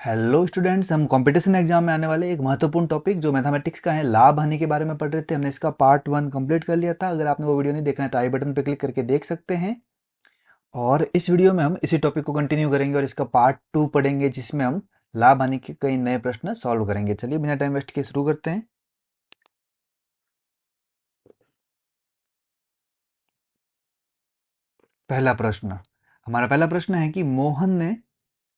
Hello students, हम competition exam में आने वाले एक महत्वपूर्ण टॉपिक जो मैथमेटिक्स का है लाभ हानि के बारे में पढ़ रहे थे। हमने इसका पार्ट 1 कंप्लीट कर लिया था। अगर आपने वो वीडियो नहीं देखा है तो आई बटन पर क्लिक करके देख सकते हैं। और इस वीडियो में हम इसी टॉपिक को कंटिन्यू करेंगे और इसका पार्ट 2 पढ़ेंगे जिसमें हम लाभ हानि के कई नए प्रश्न सॉल्व करेंगे। चलिए बिना टाइम वेस्ट किए शुरू करते हैं। पहला प्रश्न, हमारा पहला प्रश्न है कि मोहन ने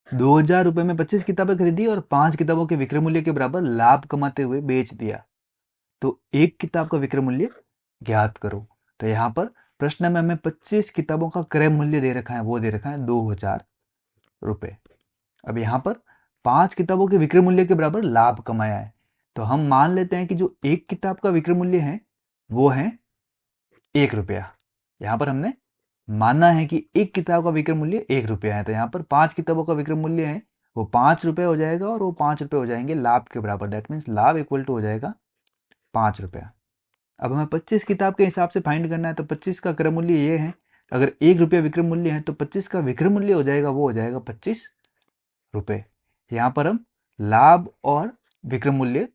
2000 रुपए में 25 किताबें खरीदी और 5 किताबों के विक्रय मूल्य के बराबर लाभ कमाते हुए बेच दिया। तो एक किताब का विक्रय मूल्य ज्ञात करो। तो यहाँ पर प्रश्न में हमें 25 किताबों का क्रय मूल्य दे रखा है, वो दे रखा है 2000 रुपए। अब यहाँ पर 5 किताबों के विक्रय मूल्य के बराबर लाभ कमाया है। तो हम मान लेते हैं कि जो एक किताब का विक्रय मूल्य है वो है 1 रुपया। यहाँ पर हमने माना है कि एक किताब का विक्रय मूल्य 1 रुपया है। तो यहाँ पर 5 किताबों का विक्रय मूल्य है वो 5 रुपये हो जाएगा और वो 5 रुपये हो जाएंगे लाभ के बराबर। दैट मीन्स लाभ इक्वल टू हो जाएगा 5 रुपया। अब हमें 25 किताब के हिसाब से फाइंड करना है। तो 25 का क्रय मूल्य ये है, अगर 1 रुपया विक्रय मूल्य है तो 25 का विक्रय मूल्य हो जाएगा वो हो जाएगा 25 रुपये। यहाँ पर हम लाभ और विक्रय मूल्य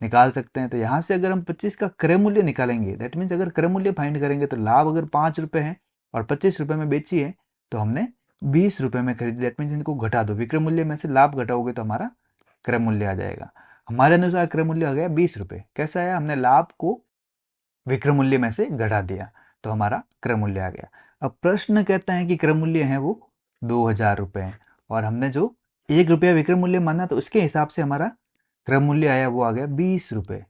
निकाल सकते हैं। तो यहाँ से अगर हम 25 का क्रय मूल्य निकालेंगे, दैट मीन्स अगर क्रय मूल्य फाइंड करेंगे तो लाभ अगर 5 रुपये है और 25 रुपये में बेची है तो हमने 20 रुपये में खरीदी। दैट मीन्स इनको घटा दो, विक्रय मूल्य में से लाभ घटाओगे तो हमारा क्रय मूल्य आ जाएगा। हमारे अनुसार क्रय मूल्य आ गया 20 रुपये। कैसा आया? हमने लाभ को विक्रय मूल्य में से घटा दिया तो हमारा क्रय मूल्य आ गया। अब प्रश्न कहता है कि क्रय मूल्य है वो 2000 रुपये और हमने जो 1 रुपया विक्रय मूल्य माना तो उसके हिसाब से हमारा क्रय मूल्य आया वो आ गया 20 रुपये।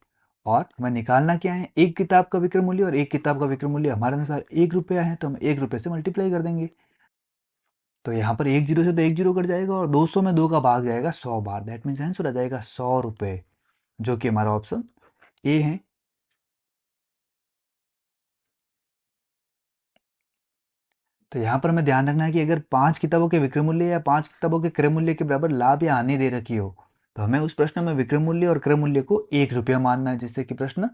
और हमें निकालना क्या है? एक किताब का विक्रय मूल्य, और एक किताब का विक्रय मूल्य हमारे अनुसार 1 रुपया है तो हम 1 रुपये से मल्टीप्लाई कर देंगे। तो यहाँ पर 10 से तो 10 कट जाएगा और 200 में 2 का भाग जाएगा 100 बार। दैट मीन्स आंसर आ जाएगा 100 रुपये, जो कि हमारा ऑप्शन ए है। तो यहाँ पर हमें ध्यान रखना है कि अगर 5 किताबों के विक्रय मूल्य या 5 किताबों के क्रय मूल्य के बराबर लाभ या हानि दे रखी हो तो हमें उस प्रश्न में विक्रय मूल्य और क्रय मूल्य को 1 रुपया मानना है, जिससे कि प्रश्न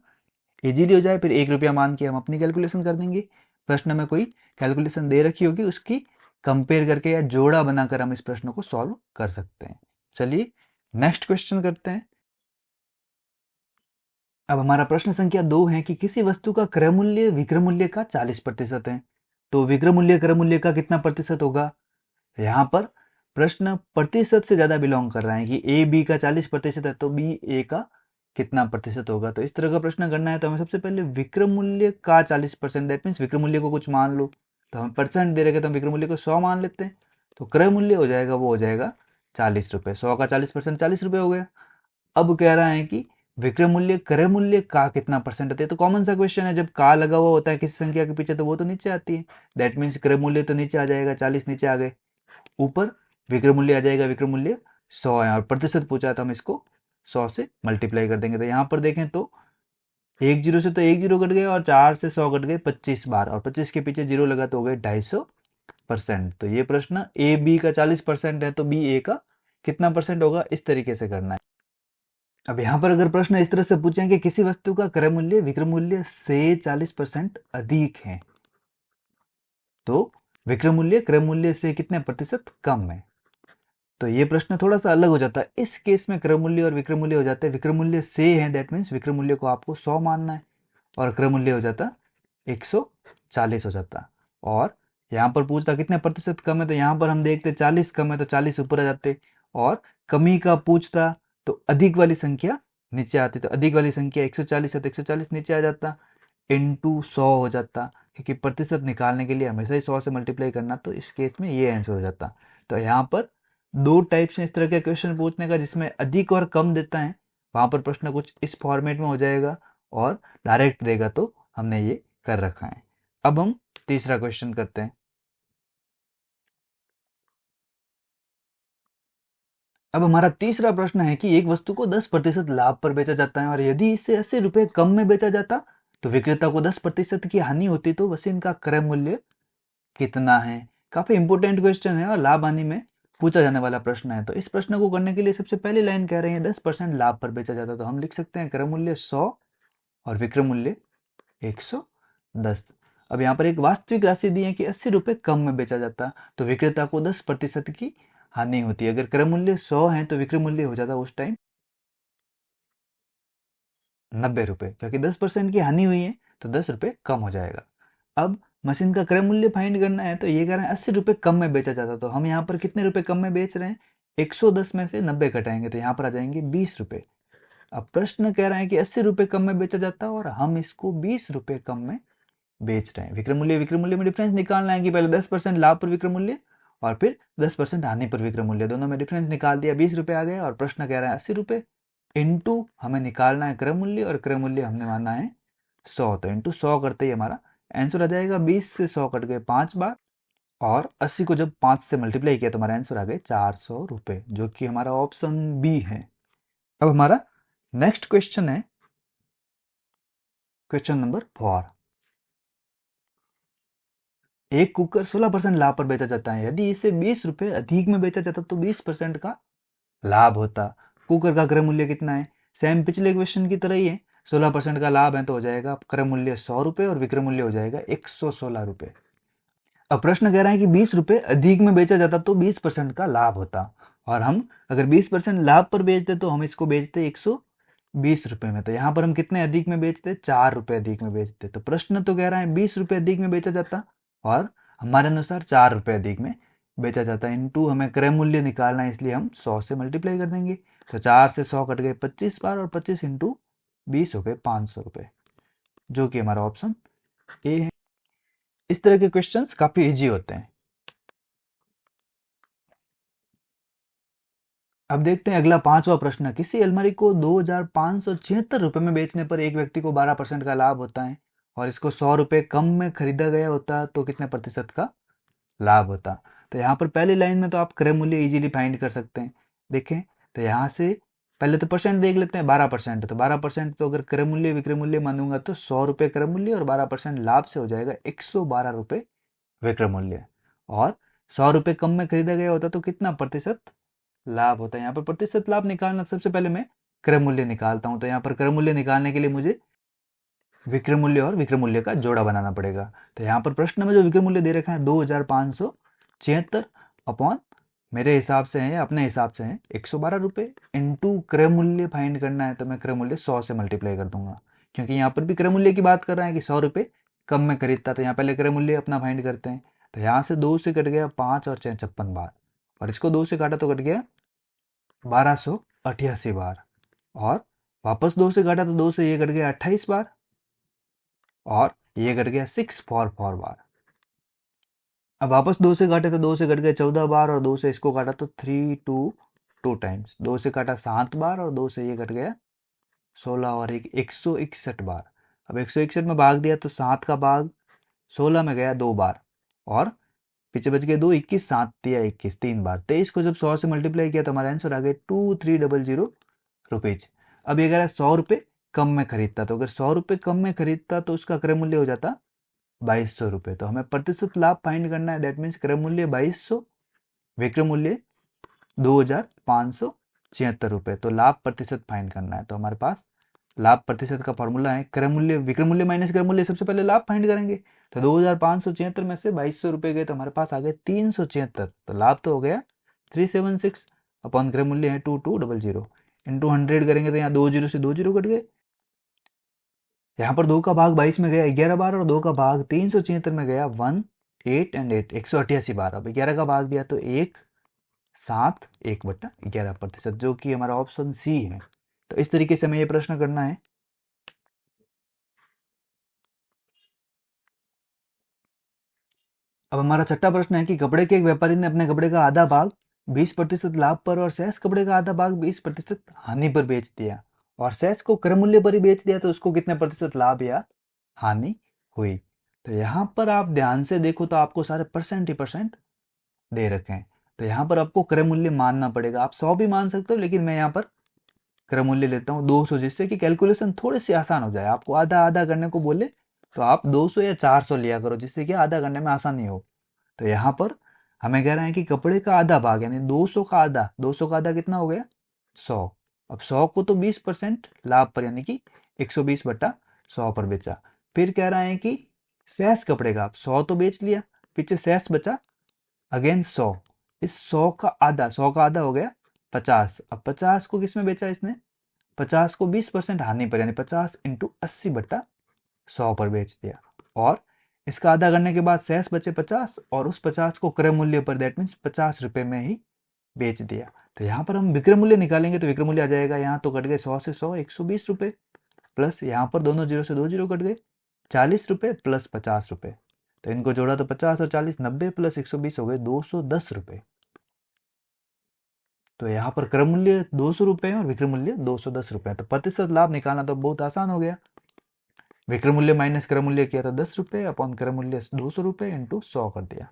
इजीली हो जाए। फिर 1 रुपया मान के हम अपनी कैलकुलेशन कर देंगे। प्रश्न में कोई कैलकुलेशन दे रखी होगी उसकी कंपेयर करके या जोड़ा बनाकर हम इस प्रश्न को सॉल्व कर सकते हैं। चलिए नेक्स्ट क्वेश्चन करते हैं। अब हमारा प्रश्न संख्या 2 है कि किसी वस्तु का क्रय मूल्य विक्रय मूल्य का 40% है, तो विक्रय मूल्य क्रय मूल्य का कितना प्रतिशत होगा? यहाँ पर प्रश्न प्रतिशत से ज्यादा बिलोंग कर रहा है कि ए बी का 40% है तो बी ए का कितना प्रतिशत होगा। तो इस तरह का प्रश्न करना है तो हमें सबसे पहले विक्रय मूल्य का 40%, दैट मीन्स विक्रय मूल्य को कुछ मान लो। तो हम परसेंट दे रहे हैं तो हम विक्रय मूल्य को 100 मान लेते हैं। तो क्रय मूल्य हो जाएगा वो हो जाएगा 40 रुपये। 100 का 40% 40 रुपये हो गया। अब कह रहा है कि विक्रय मूल्य क्रय मूल्य का कितना परसेंट होता है। तो कॉमन सा क्वेश्चन है, जब का लगा हुआ होता है किसी संख्या के पीछे तो वो तो नीचे आती है। दैट मीन्स क्रय मूल्य तो नीचे आ जाएगा, 40 नीचे आ गए, ऊपर विक्रय मूल्य आ जाएगा, विक्रय मूल्य 100 है और प्रतिशत पूछा तो हम इसको 100 से मल्टीप्लाई कर देंगे। तो यहाँ पर देखें तो 10 से तो 10 कट गए और 4 से 100 कट गए 25 बार, और 25 के पीछे जीरो लगा तो हो गए 250%। तो ये प्रश्न ए बी का 40% है तो बी ए का कितना परसेंट होगा, इस तरीके से करना है। अब यहाँ पर अगर प्रश्न इस तरह से पूछें कि किसी वस्तु का क्रय मूल्य विक्रय मूल्य से 40% अधिक है तो विक्रय मूल्य क्रय मूल्य से कितने प्रतिशत कम है, तो ये प्रश्न थोड़ा सा अलग हो जाता है। इस केस में क्रय मूल्य और विक्रय मूल्य हो जाते हैं विक्रय मूल्य से है, दैट मीन्स विक्रय मूल्य को आपको 100 मानना है और क्रय मूल्य हो जाता 140 हो जाता। और यहाँ पर पूछता कितने प्रतिशत कम है, तो यहाँ पर हम देखते 40 कम है तो 40 ऊपर आ जाते, और कमी का पूछता तो अधिक वाली संख्या नीचे आती। तो अधिक वाली संख्या 140 है तो 140 नीचे आ जाता, इंटू 100 हो जाता, क्योंकि प्रतिशत निकालने के लिए हमेशा ही 100 से मल्टीप्लाई करना। तो इस केस में ये आंसर हो जाता। तो यहाँ पर दो टाइप से इस तरह के क्वेश्चन पूछने का, जिसमें अधिक और कम देता है वहां पर प्रश्न कुछ इस फॉर्मेट में हो जाएगा, और डायरेक्ट देगा तो हमने ये कर रखा है। अब हम तीसरा क्वेश्चन करते हैं। अब हमारा तीसरा प्रश्न है कि एक वस्तु को 10% लाभ पर बेचा जाता है और यदि इसे 80 रुपए कम में बेचा जाता तो विक्रेता को 10% की हानि होती, तो मशीन का क्रय मूल्य कितना है? काफी इंपोर्टेंट क्वेश्चन है और लाभ हानि में पूछा जाने वाला प्रश्न है। तो इस प्रश्न को करने के लिए सबसे पहली लाइन कह रहे हैं 10% लाभ पर बेचा जाता, तो हम लिख सकते हैं क्रय मूल्य 100 और विक्रय मूल्य 110। अब यहाँ पर एक वास्तविक राशि दी है कि 80 रुपए कम में बेचा जाता, तो विक्रेता को 10% की हानि होती है। अगर क्रय मूल्य 100 है तो विक्रय मूल्य हो जाता उस टाइम 90 रुपये, क्योंकि 10% की हानि हुई है तो 10 रुपये कम हो जाएगा। अब मशीन का क्रय मूल्य फाइंड करना है तो ये कह रहे हैं 80 रुपये कम में बेचा जाता, तो हम यहाँ पर कितने रुपए कम में बेच रहे हैं? 110 में से 90 घटाएंगे तो यहाँ पर आ जाएंगे 20 रुपये। अब प्रश्न कह रहा है कि 80 रुपये कम में बेचा जाता है और हम इसको 20 रुपये कम में बेच रहे हैं। विक्रय मूल्य में डिफरेंस निकालना है कि पहले 10% लाभ पर विक्रय मूल्य और फिर 10% हानि पर विक्रय मूल्य, दोनों में डिफरेंस निकाल दिया, 20 रुपये आ गया। और प्रश्न कह रहा है 80 रुपये इंटू हमें निकालना है क्रय मूल्य, और क्रय मूल्य हमने माना है 100, तो इंटू 100 करते ही हमारा आंसर आ जाएगा। 20 से 100 कट गए 5 बार, और 80 को जब 5 से मल्टीप्लाई किया तो हमारा आंसर आ गए 400 रुपये, जो कि हमारा ऑप्शन बी है। अब हमारा नेक्स्ट क्वेश्चन है क्वेश्चन नंबर 4। एक कुकर 16% लाभ पर बेचा जाता है, यदि इसे 20 रुपये अधिक में बेचा जाता तो 20% का लाभ होता। कुकर का क्रय मूल्य कितना है? सेम पिछले क्वेश्चन की तरह ही है, 16% का लाभ है तो हो जाएगा क्रय मूल्य 100 रुपये और विक्रय मूल्य हो जाएगा 116 रुपये। अब प्रश्न कह रहा है कि 20 रुपये अधिक में बेचा जाता तो 20% का लाभ होता, और हम अगर 20% लाभ पर बेचते तो हम इसको बेचते 120 रुपये में, तो यहाँ पर हम कितने अधिक में बेचते? 4 रुपये अधिक में बेचते। तो प्रश्न तो कह रहा है 20 रुपये अधिक में बेचा जाता और हमारे अनुसार 4 रुपये अधिक में बेचा जाता है। इनटू हमें क्रय मूल्य निकालना है इसलिए हम 100 से मल्टीप्लाई कर देंगे, तो 4 से 100 कट गए 25 बार, और 25 इंटू 20 हो गए 500 रुपये, जो कि हमारा ऑप्शन ए है। इस तरह के क्वेश्चंस काफी इजी होते हैं। अब देखते हैं अगला 5वां प्रश्न। किसी अलमारी को 2576 रुपये में बेचने पर एक व्यक्ति को 12% का लाभ होता है, और इसको 100 रुपये कम में खरीदा गया होता तो कितने प्रतिशत का लाभ होता? तो यहाँ पर पहली लाइन में तो आप क्रय मूल्य इजीली फाइंड कर सकते हैं। देखें तो यहाँ से पहले तो परसेंट देख लेते हैं, 12%, तो 12% तो अगर क्रय मूल्य विक्रय मूल्य मानूंगा तो 100 रुपये क्रय मूल्य और 12% लाभ से हो जाएगा 112 रुपये विक्रय मूल्य, और 100 रुपये कम में खरीदा गया होता तो कितना प्रतिशत लाभ होता है? यहाँ पर प्रतिशत लाभ निकालना, सबसे पहले मैं क्रय मूल्य निकालता हूँ। तो यहाँ पर क्रय मूल्य निकालने के लिए मुझे विक्रय मूल्य और विक्रय मूल्य का जोड़ा बनाना पड़ेगा। तो यहाँ पर प्रश्न में जो विक्रय मूल्य दे रखा है 2576 अपॉन मेरे हिसाब से है, अपने हिसाब से है 112 रुपये, इंटू क्रय मूल्य फाइंड करना है तो मैं क्रय मूल्य 100 से मल्टीप्लाई कर दूंगा, क्योंकि यहाँ पर भी क्रय मूल्य की बात कर रहा है कि 100 रुपये कम में खरीदता, तो यहाँ पहले क्रय मूल्य अपना फाइंड करते हैं। तो यहाँ से 2 से कट गया 5 और 6 56 बार, और इसको 2 से काटा तो कट गया 1288 बार, और वापस 2 से काटा तो 2 से ये कट गया 28 बार, और ये कट गया 644 बार। अब वापस 2 से काटे तो 2 से कट गए 14 बार, और 2 से इसको काटा तो 3 टाइम्स, 2 से काटा 7 बार, और 2 से ये कट गया 16, और एक 161 बार। अब 161 में भाग दिया तो 7 का भाग 16 में गया 2 बार, और पीछे बच गए 2, 21, 7 दिया 21 3 बार। 23 को जब 100 से मल्टीप्लाई किया तो हमारा आंसर आ गया 2300 रुपीज। अब ये कह रहा है 100 रुपये कम में खरीदता, तो अगर 100 रुपये कम में खरीदता तो उसका क्रय मूल्य हो जाता 2200 रुपये। तो हमें प्रतिशत लाभ फाइंड करना है, दैट मीन्स क्रय मूल्य 2200, विक्रय मूल्य 2576 रुपये, तो लाभ प्रतिशत फाइंड करना है। तो हमारे पास लाभ प्रतिशत का फॉर्मूला है क्रय मूल्य विक्रय मूल्य माइनस क्रय मूल्य, सबसे पहले लाभ फाइंड करेंगे। तो 2576 में से 2200 रुपये गए तो हमारे पास आ गए 376, तो लाभ तो हो गया 376 अपॉन क्रय मूल्य है 2200, इंटू 100 करेंगे तो यहाँ 2 जीरो से 2 जीरो कट गए। यहाँ पर 2 का भाग 22 में गया 11 बार, और 2 का भाग 376 में गया 1 8 एंड 8 188 बार। अब 11 का भाग दिया तो 1 7 1/11%, जो कि हमारा ऑप्शन सी है। तो इस तरीके से हमें ये प्रश्न करना है। अब हमारा छठा प्रश्न है कि कपड़े के एक व्यापारी ने अपने कपड़े का आधा भाग 20% लाभ पर और शेष कपड़े का आधा भाग 20% हानि पर बेच दिया, और शेष को क्रय मूल्य पर ही बेच दिया, तो उसको कितने प्रतिशत लाभ या हानि हुई? तो यहाँ पर आप ध्यान से देखो तो आपको सारे परसेंट ही परसेंट दे रखे हैं, तो यहाँ पर आपको क्रय मूल्य मानना पड़ेगा। आप 100 भी मान सकते हो, लेकिन मैं यहाँ पर क्रय मूल्य लेता हूँ 200, जिससे कि कैलकुलेशन थोड़ी सी आसान हो जाए। आपको आधा आधा करने को बोले तो आप 200 या 400 लिया करो, जिससे कि आधा करने में आसानी हो। तो यहाँ पर हमें कह रहे हैं कि कपड़े का आधा भाग यानी 200 का आधा, 200 का आधा कितना हो गया 100। अब 100 को तो 20% लाभ पर यानी कि 120/100 पर बेचा। फिर कह रहा है कि शेष कपड़े का, आप 100 तो बेच लिया, पीछे शेष बचा अगेन 100, इस 100 का आधा, 100 का आधा हो गया 50। अब 50 को किस में बेचा इसने, 50 को 20% हानि पर, यानी 50 इंटू 80/100 पर बेच दिया। और इसका आधा करने के बाद शेष बचे 50, और उस 50 को क्रय मूल्य पर, दैट मीन्स 50 रुपए में ही बेच दिया। तो यहाँ पर हम विक्रय मूल्य निकालेंगे तो विक्रय मूल्य आ जाएगा, यहाँ तो कट गए 100 से 100 120 रुपए, प्लस यहाँ पर दोनों जीरो से दो जीरो कट गए 40 रुपए प्लस 50 रुपए। तो इनको जोड़ा तो 50 और 40 90 प्लस 120 हो गए 210 रुपए। तो यहाँ पर क्रय मूल्य 200 रुपए है और विक्रय मूल्य 210 रुपए है। तो प्रतिशत लाभ निकालना तो बहुत आसान हो गया। विक्रय मूल्य माइनस क्रय मूल्य किया था 10 रुपए अपॉन क्रय मूल्य 200 रुपए इंटू 100 कर दिया।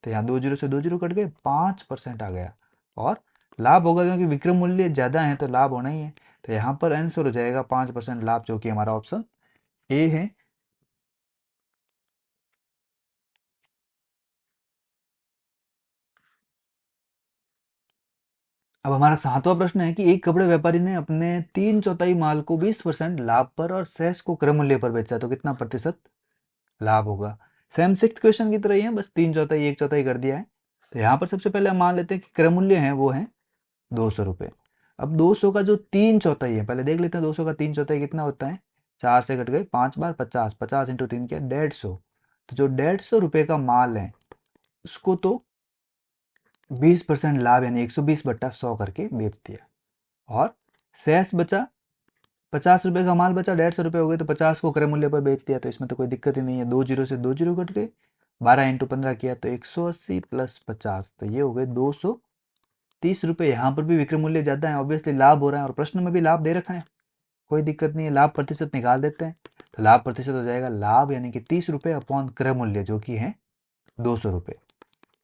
तो यहाँ दो जीरो से दो जीरो कट गए 5% आ गया, और लाभ होगा क्योंकि विक्रय मूल्य ज्यादा है तो लाभ होना ही है। तो यहाँ पर आंसर हो जाएगा 5% लाभ, जो कि हमारा ऑप्शन ए है। अब हमारा 7वां प्रश्न है कि एक कपड़े व्यापारी ने अपने 3/4 माल को 20% लाभ पर और शेष को क्रय मूल्य पर बेचा, तो कितना प्रतिशत लाभ होगा। सेम सिक्स क्वेश्चन की तरह ही है, बस 3/4 1/4 कर दिया है। तो यहाँ पर सबसे पहले हम मान लेते हैं कि क्रय मूल्य है वो है 200 रुपये। अब 200 का जो 3/4 है, पहले देख लेते हैं 200 का 3/4 कितना होता है। 4 से कट गए 5 बार 50, 50 इंटू 3 क्या 150। तो जो 150 रुपये का माल है उसको तो 20% लाभ यानी 120/100 करके बेच दिया, और शेष बचा 50 रुपए का माल बचा, 150 रुपये हो गए, तो 50 को क्रय मूल्य पर बेच दिया। तो इसमें तो कोई दिक्कत ही नहीं है, दो जीरो से दो जीरो कट गए, 12 इंटू 15 किया तो 180 प्लस 50, तो ये हो गए 230 रुपये। यहाँ पर भी विक्रय मूल्य ज्यादा है, ऑब्वियसली लाभ हो रहा है, और प्रश्न में भी लाभ दे रखा है, कोई दिक्कत नहीं है। लाभ प्रतिशत निकाल देते हैं, तो लाभ प्रतिशत हो जाएगा लाभ यानी कि 30 रुपये अपॉन क्रय मूल्य जो कि है 200 रुपये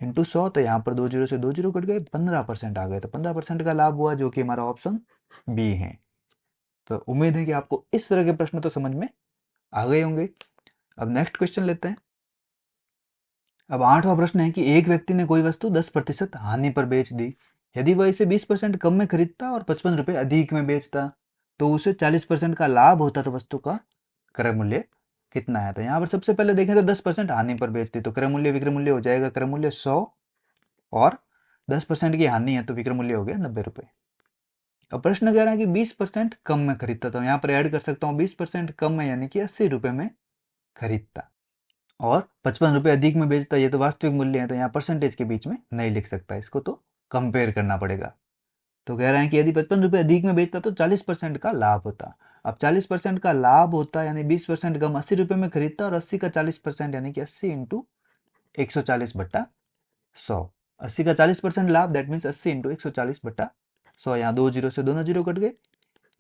इंटू 100। तो यहाँ पर दो जीरो से दो जीरो कट गए, 15% आ गए, तो 15% का लाभ हुआ, जो कि हमारा ऑप्शन बी है। तो उम्मीद है कि आपको इस तरह के प्रश्न तो समझ में आ गए होंगे। अब नेक्स्ट क्वेश्चन लेते हैं। अब 8वां प्रश्न है कि एक व्यक्ति ने कोई वस्तु 10% हानि पर बेच दी। यदि वह इसे 20% कम में खरीदता और 55 रुपए अधिक में बेचता तो उसे 40% का लाभ होता, तो वस्तु का क्रय मूल्य कितना है। तो यहाँ पर सबसे पहले देखें तो 10% हानि पर बेच दी, तो क्रय मूल्य विक्रय मूल्य हो जाएगा क्रय मूल्य 100, और 10% की हानि है तो विक्रय मूल्य हो गया 90 रुपए। अब प्रश्न कह रहा है कि 20% कम में खरीदता, तो यहाँ पर ऐड कर सकता हूँ 20% कम में यानी कि 80 रुपए में खरीदता, और 55 रुपये अधिक में बेचता, ये तो वास्तविक मूल्य है, तो यहाँ परसेंटेज के बीच में नहीं लिख सकता, इसको तो कंपेयर करना पड़ेगा। तो कह रहे हैं कि यदि 55 रुपये अधिक में बेचता तो 40% का लाभ होता। अब 40% का लाभ होता यानी 20% कम 80 रुपये में खरीदता, और 80 का 40% यानी कि 80 इंटू 140/100। 80 का 40% लाभ दैट मीन्स 80 इंटू 140/100। यहाँ दो जीरो से दोनों जीरो कट गए,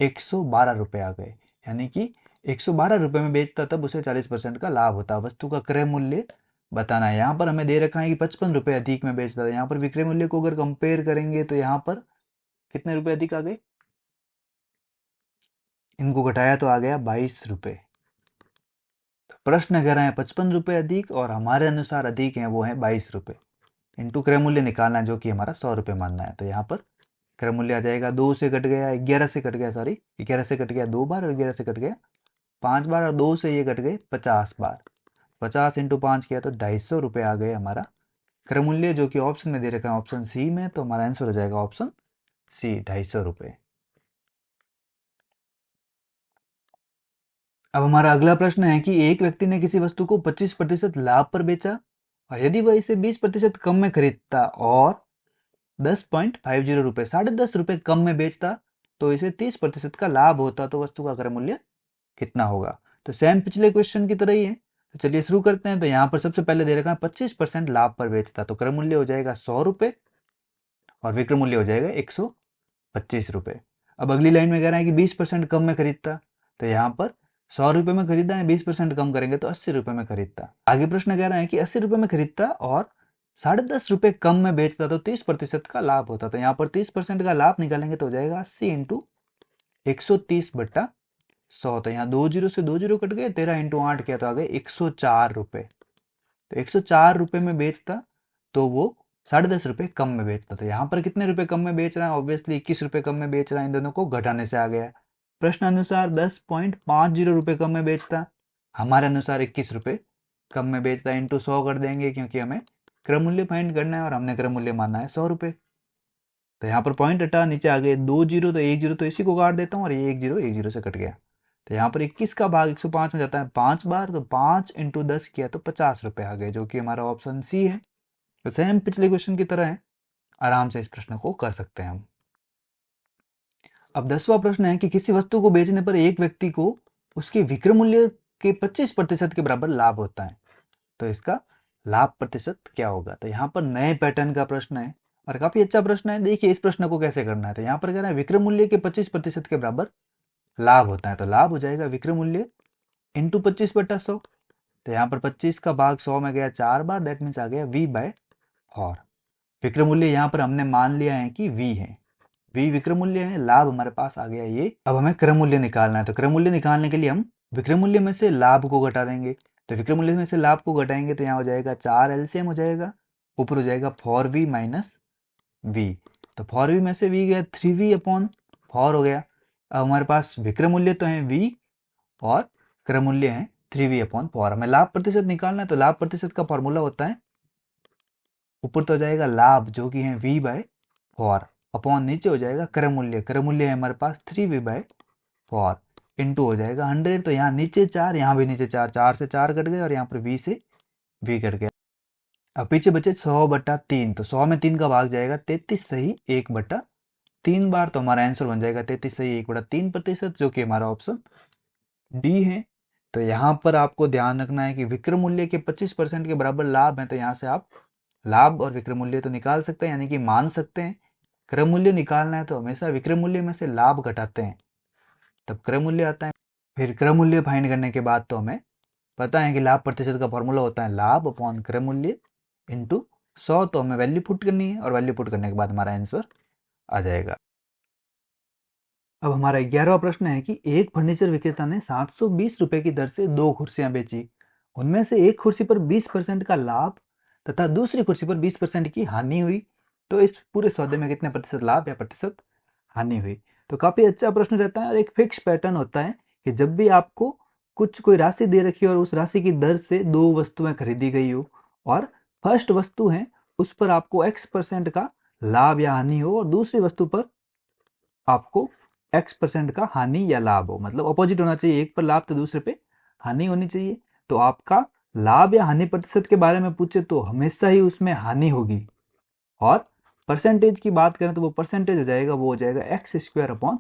112 रुपये आ गए, यानी कि 112 रुपये में बेचता तब उसे 40% का लाभ होता। वस्तु का क्रय मूल्य बताना है। यहाँ पर हमें दे रखा है कि 55 रुपये अधिक में बेचता था। यहाँ पर विक्रय मूल्य को अगर कंपेयर करेंगे तो यहाँ पर कितने रुपए अधिक आ गए, इनको घटाया तो आ गया 22 रुपये। तो प्रश्न कह रहे हैं 55 रुपये अधिक, और हमारे अनुसार अधिक है वो है 22 रुपये, इंटू क्रय मूल्य निकालना है जो कि हमारा 100 रुपये मानना है। तो यहाँ पर क्रय मूल्य आ जाएगा 2 से कट गया 11 से कट गया, सॉरी 11 से कट गया 2 बार, और 11 से कट गया 5 बार, और 2 से ये कट गए 50 बार। 50 इंटू 5 किया तो 250 रुपये आ गए हमारा क्रय मूल्य, जो कि ऑप्शन में दे रखा है ऑप्शन सी में। तो हमारा आंसर हो जाएगा ऑप्शन सी 250 रुपये। अब हमारा अगला प्रश्न है कि एक व्यक्ति ने किसी वस्तु को 25% लाभ पर बेचा, और यदि वह इसे 20% कम में खरीदता और 10.50 रुपये 10.5 रुपये कम में बेचता तो इसे 30% का लाभ होता, तो वस्तु का क्रय मूल्य कितना होगा। तो सेम पिछले क्वेश्चन की तरह ही है, तो चलिए शुरू करते हैं। तो यहाँ पर सबसे पहले दे रखा है 25% लाभ पर बेचता, तो क्रय मूल्य हो जाएगा 100 रुपये, और विक्रय मूल्य हो जाएगा 125 रुपये। अब अगली लाइन में कह रहा है कि 20% कम में खरीदता, तो यहाँ पर 100 रुपये में खरीदा है, 20% कम करेंगे तो 80 रुपये में खरीदता। आगे प्रश्न कह रहा है कि 80 रुपये में खरीदता और 10.5 रुपये कम में बेचता, तो 30% का लाभ होता। तो यहाँ पर 30% का लाभ निकालेंगे तो हो जाएगा 80 इंटू 130/100। तो यहाँ दो जीरो से दो जीरो कट गए, 13 इंटू 8 किया तो आ गए 104 रुपये। तो 104 रुपये में बेचता तो वो 10.5 रुपये कम में बेचता था। यहाँ पर कितने रुपए कम में बेच रहा है, ऑब्वियसली 21 रुपये कम में बेच रहा है, इन दोनों को घटाने से आ गया। प्रश्न अनुसार 10.50 रुपये कम में बेचता, हमारे अनुसार 21 रुपये कम में बेचता, इंटू 100 कर देंगे क्योंकि हमें क्रम मूल्य फाइंड करना है और हमने क्रम मूल्य माना है 100 रुपये। तो यहाँ पर पॉइंट हटा, नीचे आ गए 2 जीरो, तो 1 जीरो तो इसी को काट देता हूँ और ये 1 जीरो से कट गया। तो यहाँ पर 21 का भाग 105 में जाता है 5 बार, तो 5 इंटू 10 किया तो 50 रुपये आ गए, जो कि हमारा ऑप्शन सी है। तो सेम पिछले क्वेश्चन की तरह है, आराम से इस प्रश्न को कर सकते हैं हम। अब 10वां प्रश्न है कि किसी वस्तु को बेचने पर एक व्यक्ति को उसके विक्रय मूल्य के 25% के बराबर लाभ होता है, तो इसका लाभ प्रतिशत क्या होगा। तो यहाँ पर नए पैटर्न का प्रश्न है और काफी अच्छा प्रश्न है। देखिए इस प्रश्न को कैसे करना है। तो यहाँ पर कह रहा है विक्रय मूल्य के 25% के बराबर लाभ होता है, तो लाभ हो जाएगा विक्रय मूल्य इंटू 25/100। तो यहाँ पर 25 का भाग 100 में गया 4 बार, दैट मीन्स आ गया V/100। विक्रय मूल्य यहाँ पर हमने मान लिया है कि V है, V विक्रय मूल्य है, लाभ हमारे पास आ गया ये। अब हमें क्रय मूल्य निकालना है, तो क्रय मूल्य निकालने के लिए हम विक्रय मूल्य में से लाभ को घटा देंगे। तो विक्रय मूल्य में से लाभ को घटाएंगे तो यहाँ हो जाएगा 4 LCM हो जाएगा, ऊपर हो जाएगा 4V माइनस V। तो 4V में से V गया 3V/4 हो गया। अब हमारे पास विक्रय मूल्य तो है V और क्रय मूल्य है 3V/4। हमें लाभ प्रतिशत निकालना है, तो लाभ प्रतिशत का फॉर्मूला होता है, ऊपर तो हो जाएगा लाभ जो कि है V/4 अपॉन नीचे हो जाएगा क्रय मूल्य, क्रय मूल्य है हमारे पास 3V/4 इंटू हो जाएगा 100। तो यहाँ नीचे 4, यहाँ भी नीचे 4, 4 से 4 कट गए और यहाँ पर V से V कट गया। अब पीछे बचे 100/3, तो 100 में 3 का भाग जाएगा 33 सही 1/3 बार, तो हमारा आंसर बन जाएगा 33 सही 1/3%, जो कि हमारा ऑप्शन डी है। तो यहाँ पर आपको ध्यान रखना है कि विक्रय मूल्य के 25% के बराबर लाभ है, तो यहाँ से आप लाभ और विक्रय मूल्य तो निकाल सकते हैं, यानी कि मान सकते हैं। क्रय मूल्य निकालना है तो हमेशा विक्रय मूल्य में से लाभ घटाते हैं, तब क्रय मूल्य आता है। फिर क्रय मूल्य फाइंड करने के बाद तो हमें पता है कि लाभ प्रतिशत का फॉर्मूला होता है लाभ अपॉन क्रय मूल्य इंटू 100। तो हमें वैल्यू पुट करनी है और वैल्यू पुट करने के बाद हमारा आंसर आ जाएगा। अब हमारा 11वां प्रश्न है कि एक फर्नीचर विक्रेता ने 720 रुपए की दर से 2 कुर्सियां बेची, उनमें से एक कुर्सी पर 20% का लाभ तथा दूसरी कुर्सी पर 20% की हानि हुई, तो इस पूरे सौदे में कितने प्रतिशत लाभ या प्रतिशत हानि हुई। तो काफी अच्छा प्रश्न रहता है और एक फिक्स पैटर्न होता है कि जब भी आपको कोई राशि दे रखी हो और उस राशि की दर से 2 वस्तुएं खरीदी गई हो और फर्स्ट वस्तु है उस पर आपको X% का लाभ या हानि हो और दूसरी वस्तु पर आपको X% का हानि या लाभ हो, मतलब अपोजिट होना चाहिए, एक पर लाभ तो दूसरे पे हानि होनी चाहिए। तो आपका लाभ या हानि प्रतिशत के बारे में पूछे तो हमेशा ही उसमें हानि होगी, और परसेंटेज की बात करें तो वो परसेंटेज हो जाएगा, वो हो जाएगा X² /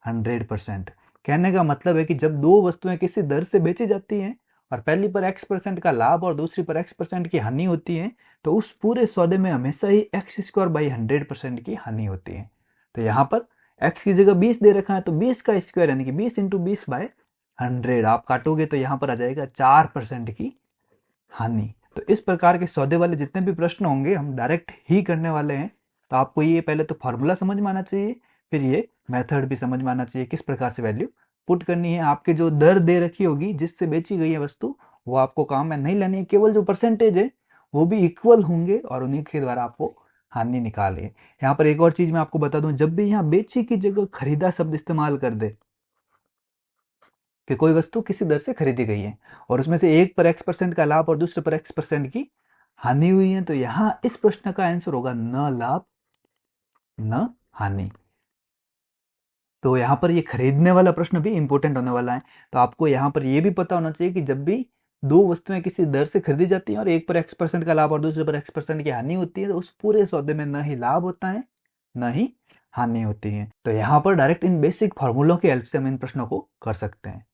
100%। कहने का मतलब है कि जब 2 वस्तुएं किसी दर से बेची जाती हैं और पहली पर X% का लाभ और दूसरी पर X% की हानि होती है, तो उस पूरे सौदे में हमेशा ही X² / 100% की हानि होती है। तो यहाँ पर x की जगह 20 दे रखा है, तो 20 का स्क्वायर यानी कि 20 × 20/100 आप काटोगे तो यहाँ पर आ जाएगा 4% की हानि। तो इस प्रकार के सौदे वाले जितने भी प्रश्न होंगे हम डायरेक्ट ही करने वाले हैं। तो आपको ये पहले तो फॉर्मूला समझ में आना चाहिए, फिर ये मेथड भी समझ में आना चाहिए किस प्रकार से वैल्यू पुट करनी है। आपके जो दर दे रखी होगी जिससे बेची गई है वस्तु, वो आपको काम में नहीं लेनी है, केवल जो परसेंटेज है वो भी इक्वल होंगे और उन्हीं के द्वारा आपको हानि निकाले। यहाँ पर एक और चीज मैं आपको बता दूं, जब भी यहाँ बेची की जगह खरीदा शब्द इस्तेमाल कर दे कि कोई वस्तु किसी दर से खरीदी गई है और उसमें से एक पर X% का लाभ और दूसरे पर X% की हानि हुई है, तो यहां इस प्रश्न का आंसर होगा न लाभ न हानि। तो यहाँ पर ये खरीदने वाला प्रश्न भी इंपॉर्टेंट होने वाला है। तो आपको यहाँ पर ये भी पता होना चाहिए कि जब भी 2 वस्तुएं किसी दर से खरीदी जाती हैं और एक पर X% का लाभ और दूसरे पर X% की हानि होती है, तो उस पूरे सौदे में न ही लाभ होता है न ही हानि होती है। तो यहाँ पर डायरेक्ट इन बेसिक फॉर्मूलों की हेल्प से हम इन प्रश्नों को कर सकते हैं।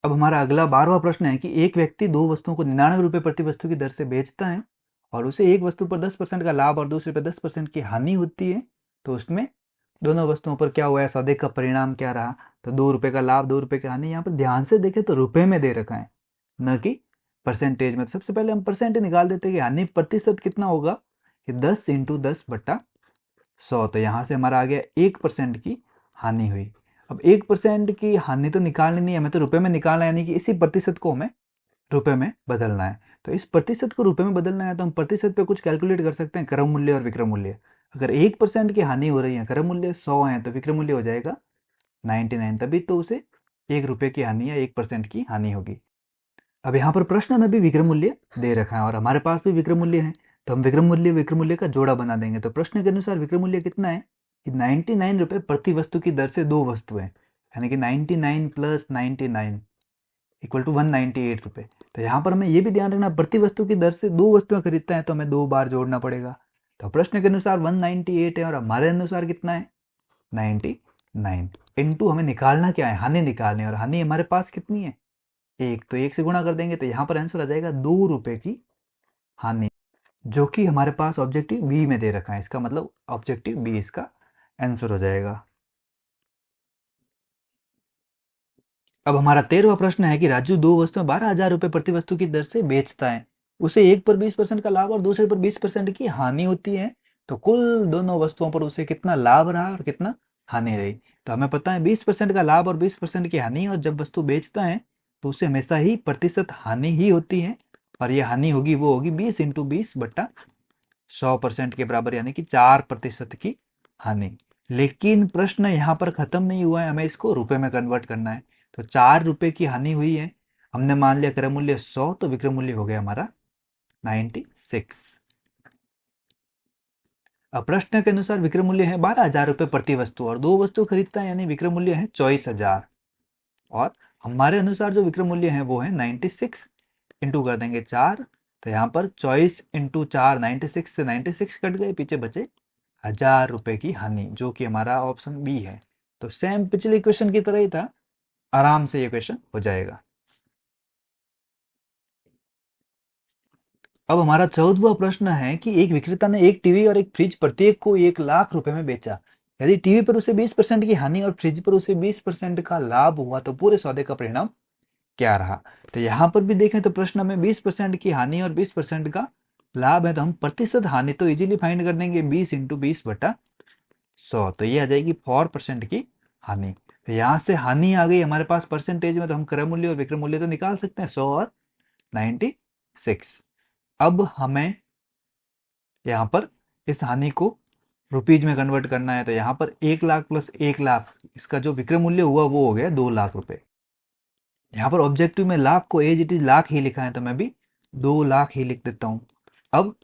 अब हमारा अगला 12वां प्रश्न है कि एक व्यक्ति 2 वस्तुओं को 99 रुपए प्रति वस्तु की दर से बेचता है और उसे एक वस्तु पर 10% का लाभ और दूसरे पर 10% की हानि होती है, तो उसमें दोनों वस्तुओं पर क्या हुआ है, सौदे का परिणाम क्या रहा। तो 2 रुपए का लाभ 2 रुपए की हानि, यहाँ पर ध्यान से देखें तो रुपए में दे रखा है न कि परसेंटेज में। तो सबसे पहले हम परसेंटेज निकाल देते हैं कि हानि प्रतिशत कितना होगा कि 10 × 10/100। तो यहाँ से हमारा आ गया 1% की हानि हुई। अब 1% की हानि तो निकालनी नहीं है, हमें तो रुपए में निकालना है, यानी कि इसी प्रतिशत को हमें रुपए में बदलना है। तो इस प्रतिशत को रुपए में बदलना है तो हम प्रतिशत पे कुछ कैलकुलेट कर सकते हैं, क्रय मूल्य और विक्रय मूल्य। अगर 1% की हानि हो रही है, क्रय मूल्य 100 है तो विक्रय मूल्य हो जाएगा 99, तभी तो उसे 1 रुपए की हानि या 1% की हानि होगी। अब यहाँ पर प्रश्न में भी विक्रय मूल्य दे रखा है और हमारे पास भी विक्रय मूल्य है, तो हम विक्रम मूल्य का जोड़ा बना देंगे। तो प्रश्न के अनुसार विक्रम मूल्य कितना है कि 99 रुपये प्रति वस्तु की दर से दो वस्तुएं, यानी कि 99 प्लस 99 इक्वल टू 198 रुपये। तो यहाँ पर हमें ये भी ध्यान रखना, प्रति वस्तु की दर से दो वस्तुएं खरीदता है तो हमें दो बार जोड़ना पड़ेगा। तो प्रश्न के अनुसार 198 है और हमारे अनुसार कितना है 99 इनटू हमें निकालना क्या है, हानि निकालनी है, और हानि हमारे पास कितनी है एक, तो एक से गुणा कर देंगे तो यहाँ पर आंसर आ जाएगा 2 रुपये की हानि, जो कि हमारे पास ऑब्जेक्टिव बी में दे रखा है। इसका मतलब ऑब्जेक्टिव बी इसका आंसर हो जाएगा। अब हमारा 13वां प्रश्न है कि राजू दो वस्तुएं 12,000 रुपये प्रति वस्तु की दर से बेचता है, उसे एक पर 20% का लाभ और दूसरे पर 20% की हानि होती है, तो कुल दोनों वस्तुओं पर उसे कितना लाभ रहा और कितना हानि रही। तो हमें पता है 20% का लाभ और 20% की हानि, और जब वस्तु बेचता है तो उसे हमेशा ही प्रतिशत हानि ही होती है, और ये हानि होगी वो होगी 20 इंटू 20 बट्टा 100% के बराबर, यानी कि 4% की हानि। लेकिन प्रश्न यहाँ पर खत्म नहीं हुआ है, हमें इसको रुपए में कन्वर्ट करना है। तो 4 रुपए की हानि हुई है, हमने मान लिया क्रय मूल्य 100, तो विक्रय मूल्य हो गया हमारा 96। अब प्रश्न के अनुसार विक्रय मूल्य है 12,000 रुपये प्रति वस्तु और दो वस्तु खरीदता है, यानी विक्रय मूल्य है 24,000, और हमारे अनुसार जो विक्रय मूल्य है वो है 96 इंटू कर देंगे 4, तो यहाँ पर 24 इंटू 4 96 से 96 कट गए, पीछे बचे 1,000 रुपए की हानि, जो कि हमारा ऑप्शन बी है। तो सेम पिछले क्वेश्चन की तरह ही था, आराम से ये क्वेश्चन हो जाएगा। अब हमारा 14वां प्रश्न है कि एक विक्रेता ने एक टीवी और एक फ्रिज प्रत्येक को 1,00,000 रुपए में बेचा। यदि टीवी पर उसे 20% की हानि और फ्रिज पर उसे 20% का लाभ हुआ तो पूरे सौदे का परिणाम क्या रहा। तो यहाँ पर भी देखें तो प्रश्न में 20% की हानि और 20% का लाभ है, तो हम प्रतिशत हानि तो इजीली फाइंड कर देंगे 20 इंटू 20 बटा 100, तो ये आ जाएगी 4% की हानि। तो यहाँ से हानि आ गई हमारे पास परसेंटेज में, तो हम क्रय मूल्य और विक्रय मूल्य तो निकाल सकते हैं 100 और 96। अब हमें यहाँ पर इस हानि को रुपीज में कन्वर्ट करना है, तो यहाँ पर 1,00,000 प्लस 1,00,000, इसका जो विक्रय मूल्य हुआ वो हो गया 2,00,000 रुपए। यहाँ पर ऑब्जेक्टिव में लाख को एज इट इज लाख ही लिखा है, तो मैं भी 2,00,000 ही लिख देता हूँ। अब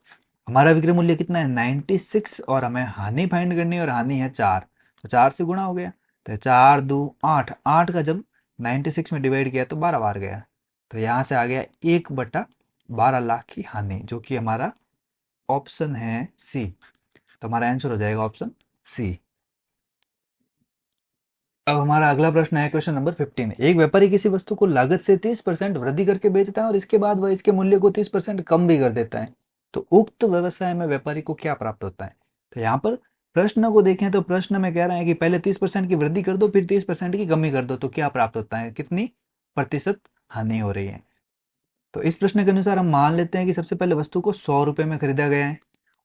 हमारा विक्रय मूल्य कितना है 96, और हमें हानि फाइंड करनी है, और हानि है 4, तो 4 से गुणा हो गया, तो 4 2 8, 8 का जब 96 में डिवाइड किया तो 12 बार गया, तो यहाँ से आ गया 1/12,00,000 की हानि, जो कि हमारा ऑप्शन है सी। तो हमारा आंसर हो जाएगा ऑप्शन सी। अब हमारा अगला प्रश्न है क्वेश्चन नंबर 15। एक व्यापारी किसी वस्तु को लागत से 30% वृद्धि करके बेचता है और इसके बाद वह इसके मूल्य को 30% कम भी कर देता है, तो उक्त व्यवसाय में व्यापारी को क्या प्राप्त होता है। तो यहाँ पर प्रश्न को देखें तो प्रश्न में कह रहा है कि पहले 30% की वृद्धि कर दो, फिर 30% की कमी कर दो, तो क्या प्राप्त होता है, कितनी प्रतिशत हानि हो रही है। तो इस प्रश्न के अनुसार हम मान लेते हैं कि सबसे पहले वस्तु को 100 रुपये में खरीदा गया है,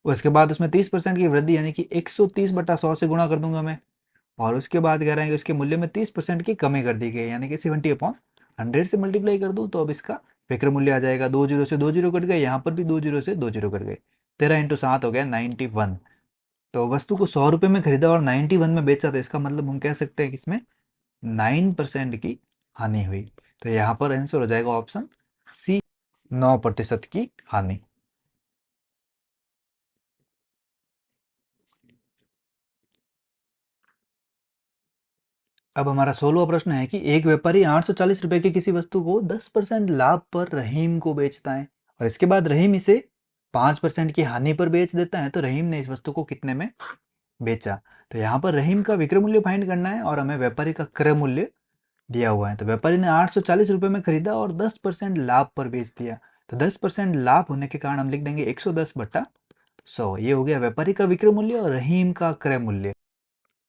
उसके बाद उसमें 30% की वृद्धि, यानी कि 130/100 से गुणा कर दूंगा मैं, और उसके बाद कह रहे हैं कि उसके मूल्य में 30% की कमी कर दी गई, यानी कि 70/100 से मल्टीप्लाई कर दूं, तो अब इसका विक्रय मूल्य आ जाएगा, 2 जीरो से 2 जीरो कट गए, यहाँ पर भी 2 जीरो से 2 जीरो कट गए, 13 इंटू 7 हो गया 91। तो वस्तु को 100 रुपये में खरीदा और 91 में बेचा, तो इसका मतलब हम कह सकते हैं कि इसमें 9% की हानि हुई। तो यहाँ पर आंसर हो जाएगा ऑप्शन सी, 9% की हानि। अब हमारा 16वां प्रश्न है कि एक व्यापारी 840 रुपए की किसी वस्तु को 10% लाभ पर रहीम को बेचता है, और इसके बाद रहीम इसे 5% की हानि पर बेच देता है, तो रहीम ने इस वस्तु को कितने में बेचा। तो यहाँ पर रहीम का विक्रय मूल्य फाइंड करना है, और हमें व्यापारी का क्रय मूल्य दिया हुआ है। तो व्यापारी ने 840 रुपए में खरीदा और 10% लाभ पर बेच दिया, तो 10% लाभ होने के कारण हम लिख देंगे 110/100, ये हो गया व्यापारी का विक्रय मूल्य और रहीम का क्रय मूल्य।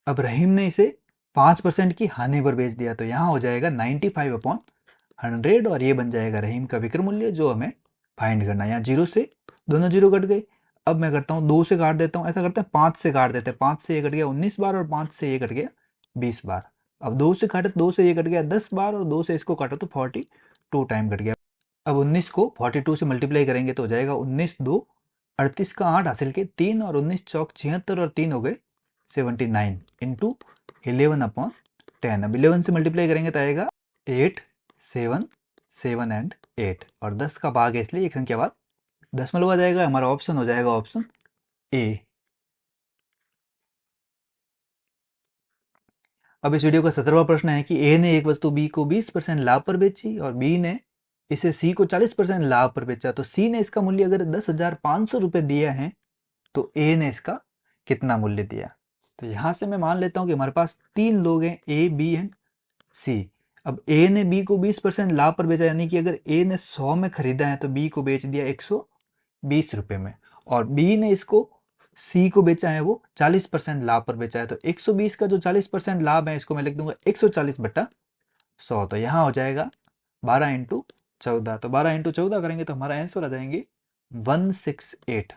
अब रहीम ने इसे 5% की हानि पर बेच दिया, तो यहाँ हो जाएगा 95/100, और ये बन जाएगा रहीम का विक्रय मूल्य, जो हमें फाइंड करना है। यहाँ जीरो से दोनों जीरो कट गए, अब मैं करता हूँ 2 से काट देता हूँ, ऐसा करते हैं 5 से काट देते हैं, 5 से ये कट गया 19 बार और 5 से ये कट गया 20 बार। अब 2 से काटे तो 2 से ये कट गया 10 बार, और 2 से इसको काटा तो 42 टाइम कट गया। अब 19 को 42 से मल्टीप्लाई करेंगे तो हो जाएगा 19 2 38 का 8 हासिल के 3, और 19 चौक 76 और 3 हो गए 79 इंटू 11/10। अब 11 से मल्टीप्लाई करेंगे तो आएगा 8 7 7 एंड 8, और 10 का भाग है इसलिए एक संख्या बाद दशमलव आ जाएगा, हमारा ऑप्शन हो जाएगा ऑप्शन ए। अब इस वीडियो का 17वां प्रश्न है कि ए ने एक वस्तु बी को 20% लाभ पर बेची और बी ने इसे सी को 40% लाभ पर बेचा, तो सी ने इसका मूल्य अगर 10,500 रुपये दिया है तो ए ने इसका कितना मूल्य दिया। तो यहां से मैं मान लेता हूं कि हमारे पास तीन लोग हैं, ए बी एंड सी। अब ए ने बी को 20% लाभ पर बेचा, यानी कि अगर ए ने 100 में खरीदा है तो बी को बेच दिया 120 रुपये में, और बी ने इसको सी को बेचा है वो 40% लाभ पर बेचा है। तो 120 का जो 40% लाभ है इसको मैं लिख दूंगा 140/100। तो यहाँ हो जाएगा 12 × 14। तो 12 × 14 करेंगे तो हमारा आंसर आ जाएंगे 168,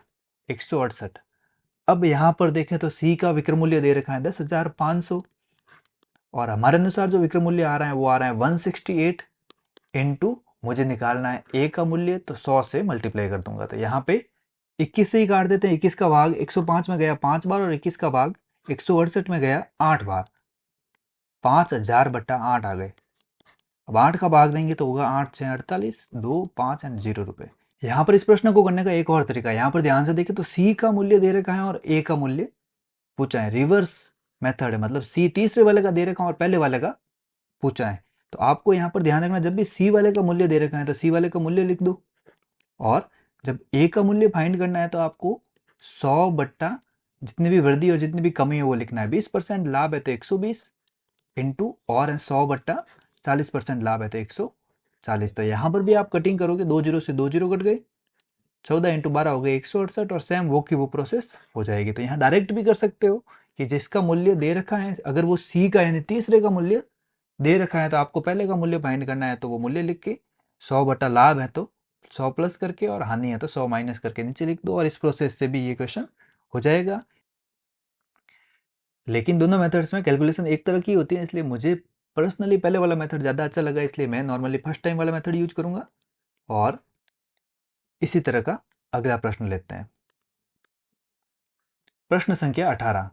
168। अब यहाँ पर देखें तो सी का विक्रय मूल्य दे रखा है 10,500, और हमारे अनुसार जो विक्रय मूल्य आ रहा है वो आ रहा है 168 इंटू, मुझे निकालना है ए का मूल्य, तो 100 से मल्टीप्लाई कर दूंगा। तो यहाँ पे 21 से ही काट देते हैं, 21 का भाग 105 में गया 5 बार और 21 का भाग 168 में गया 8 बार, 5,000/8 आ गए। अब 8 का भाग देंगे तो होगा 8 6 48, 2 5 एंड 0 रुपए। यहाँ पर इस प्रश्न को करने का एक और तरीका है, यहाँ पर ध्यान से देखें तो सी का मूल्य दे रखा है और ए का मूल्य पूछा है, रिवर्स मेथड है, मतलब सी तीसरे वाले का दे रखा है और पहले वाले का पूछा है। तो आपको यहाँ पर ध्यान रखना, जब भी सी वाले का मूल्य दे रखा है तो सी वाले का मूल्य लिख दो, और जब ए का मूल्य फाइंड करना है तो आपको 100 बट्टा जितनी भी वृद्धि और जितनी भी कमी है वो लिखना है। 20% लाभ है तो 120 इंटू, और 100/40% लाभ है तो 140। तो यहाँ पर भी आप कटिंग करोगे, 2 जीरो से 2 जीरो कट गए, 14 × 12 हो गए 168, और सेम वो की वो प्रोसेस हो जाएगी। तो यहाँ डायरेक्ट भी कर सकते हो कि जिसका मूल्य दे रखा है, अगर वो सी का यानी तीसरे का मूल्य दे रखा है तो आपको पहले का मूल्य फाइंड करना है, तो वो मूल्य लिख के 100/लाभ है तो 100 प्लस करके, और हानि है तो 100 माइनस करके नीचे लिख दो, और इस प्रोसेस से भी ये क्वेश्चन हो जाएगा। लेकिन दोनों मेथड्स में कैलकुलेशन एक तरह की होती है, इसलिए मुझे पर्सनली पहले वाला मेथड ज़्यादा अच्छा लगा, इसलिए मैं नॉर्मली फर्स्ट टाइम वाला मेथड यूज करूंगा। और इसी तरह का अगला प्रश्न लेते हैं। प्रश्न संख्या 18।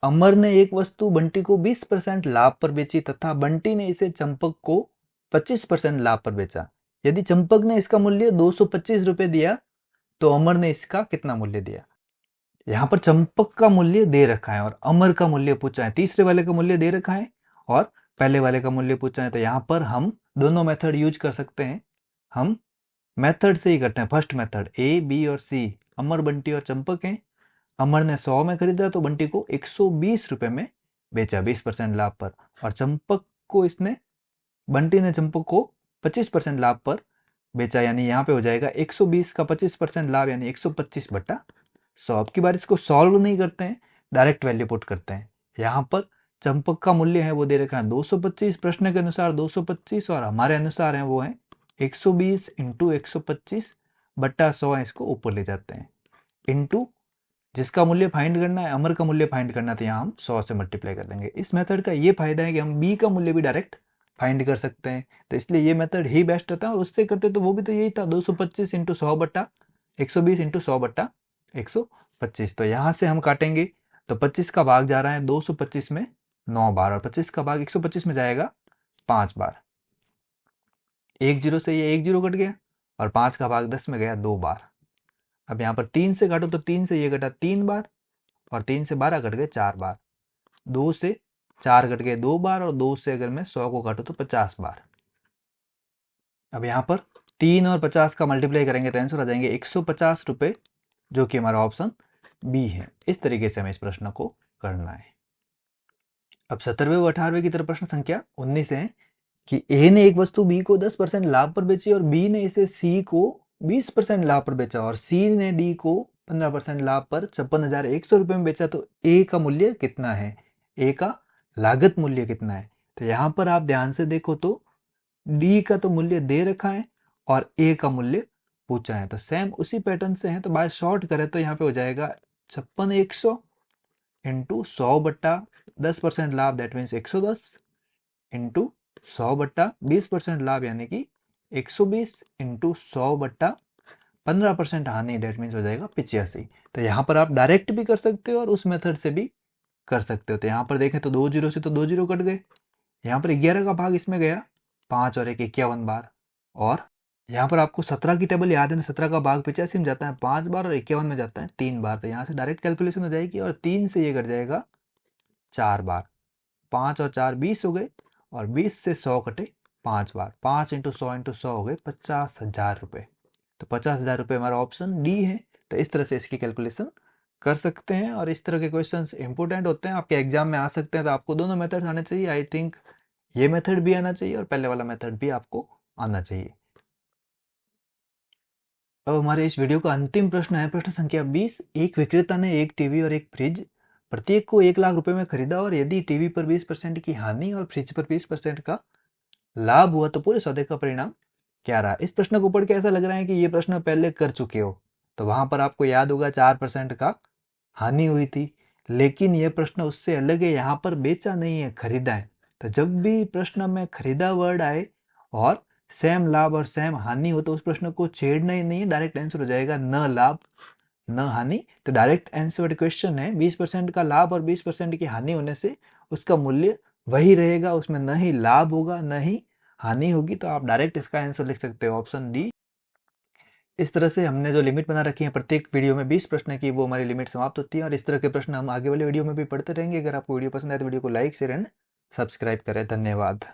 अमर ने एक वस्तु बंटी को 20% लाभ पर बेची तथा बंटी ने इसे चंपक को 25% लाभ पर बेचा। यदि चंपक ने इसका मूल्य 225 रुपए दिया तो अमर ने इसका कितना मूल्य दिया। यहाँ पर चंपक का मूल्य दे रखा है और अमर का मूल्य पूछा है, तीसरे वाले का मूल्य दे रखा है और पहले वाले का मूल्य पूछा है। तो यहाँ पर हम दोनों मेथड यूज कर सकते हैं। हम मेथड से ही करते हैं, फर्स्ट मेथड ए बी और सी, अमर बंटी और चंपक हैं। अमर ने 100 में खरीदा तो बंटी को 120 रुपए में बेचा 20% लाभ पर, और चंपक को इसने बंटी ने चंपक को 25% लाभ पर बेचा, यानी यहाँ पे हो जाएगा 120 का 25% लाभ यानी 125/100। अब की बार इसको सॉल्व नहीं करते हैं, डायरेक्ट वैल्यू पुट करते हैं। यहाँ पर चंपक का मूल्य है वो दे रखा है 225, प्रश्न के अनुसार 225, और हमारे अनुसार है वो है 120 इंटू 125/100 है, इसको ऊपर ले जाते हैं, इंटू जिसका मूल्य फाइंड करना है, अमर का मूल्य फाइंड करना है, तो यहाँ हम 100 से मल्टीप्लाई कर देंगे। इस मेथड का ये फायदा है कि हम बी का मूल्य भी डायरेक्ट फाइंड कर सकते हैं, तो इसलिए ये मेथड ही बेस्ट रहता है। और उससे करते तो वो भी तो यही था, 225 इंटू 100/120 इंटू 100/125। तो यहाँ से हम काटेंगे तो 25 का भाग जा रहा है 225 में 9 बार, और 25 का भाग 125 में जाएगा 5 बार। 1 जीरो से ये 1 जीरो कट गया, और 5 का भाग 10 में गया 2 बार। अब यहाँ पर 3 से काटो तो 3 से ये कटा 3 बार, और 3 से 12 कट गए 4 बार, 2 से 4 कट गए 2 बार, और 2 से अगर मैं 100 को काटूं तो 50 बार। अब यहाँ पर 3 और 50 का मल्टीप्लाई करेंगे तो आंसर आ जाएंगे 150 रुपये, जो कि हमारा ऑप्शन बी है। इस तरीके से हमें इस प्रश्न को करना है। अब 17वें व 18वें की तरफ प्रश्न संख्या 19 है कि ए ने एक वस्तु बी को 10% लाभ पर बेची और बी ने इसे सी को 20% लाभ पर बेचा, और सी ने डी को 15% लाभ पर 56,100 रुपये में बेचा, तो ए का मूल्य कितना है, ए का लागत मूल्य कितना है। तो यहाँ पर आप ध्यान से देखो तो डी का तो मूल्य दे रखा है और ए का मूल्य पूछा है, तो सेम उसी पैटर्न से है। तो बाय शॉर्ट करें तो यहाँ पे हो जाएगा 56,100 इंटू 100/10% लाभ, दैट मीन्स 110 इंटू 100/20% लाभ यानी कि 120 इंटू 100/15% हानि, डेट मीन्स हो जाएगा 85। तो यहाँ पर आप डायरेक्ट भी कर सकते हो और उस मेथड से भी कर सकते हो। तो यहाँ पर देखें तो 2 जीरो से तो 2 जीरो कट गए, यहाँ पर 11 का भाग इसमें गया 5 और 1 51 बार, और यहाँ पर आपको 17 की टेबल याद है, 17 का भाग 85 में जाता है 5 बार और 51 में जाता है 3 बार। तो यहाँ से डायरेक्ट कैलकुलेशन हो जाएगी और 3 से ये कट जाएगा 4 बार। 5 और 4 20 हो गए और 20 से 100 कटे 5 बार। 5 इंटू 100 हो गए 50,000 रुपये। तो 50,000 रुपये हमारा ऑप्शन डी है। तो इस तरह से इसकी कैलकुलेशन कर सकते हैं और इस तरह के क्वेश्चंस इंपॉर्टेंट होते हैं, आपके एग्जाम में आ सकते हैं। तो आपको दोनों मेथड्स आने चाहिए। आई थिंक ये मेथड भी आना चाहिए और पहले वाला मेथड भी आपको आना चाहिए। अब हमारे इस वीडियो का अंतिम प्रश्न है प्रश्न संख्या 20। एक विक्रेता ने एक टीवी और एक फ्रिज प्रत्येक को 1 लाख रुपए में खरीदा और यदि टीवी पर 20% की हानि और फ्रिज पर 20% का लाभ हुआ तो पूरे सौदे का परिणाम क्या रहा। इस प्रश्न को पढ़ के ऐसा लग रहा है कि ये प्रश्न पहले कर चुके हो। तो वहां पर आपको याद होगा 4% का हानि हुई थी, लेकिन यह प्रश्न उससे अलग है। यहाँ पर बेचा नहीं है, खरीदा है। तो जब भी प्रश्न में खरीदा वर्ड आए और सेम लाभ और सेम हानि हो तो उस प्रश्न को छेड़ना ही नहीं है, डायरेक्ट आंसर हो जाएगा न लाभ न हानि। तो डायरेक्ट आंसर क्वेश्चन है 20% का लाभ और 20% की हानि होने से उसका मूल्य वही रहेगा, उसमें न ही लाभ होगा न ही हानि होगी। तो आप डायरेक्ट इसका आंसर लिख सकते हो ऑप्शन डी। इस तरह से हमने जो लिमिट बना रखी है प्रत्येक वीडियो में 20 प्रश्न की, वो हमारी लिमिट समाप्त होती है और इस तरह के प्रश्न हम आगे वाले वीडियो में भी पढ़ते रहेंगे। अगर आपको वीडियो पसंद आए तो वीडियो को लाइक शेयर एंड सब्सक्राइब करें। धन्यवाद।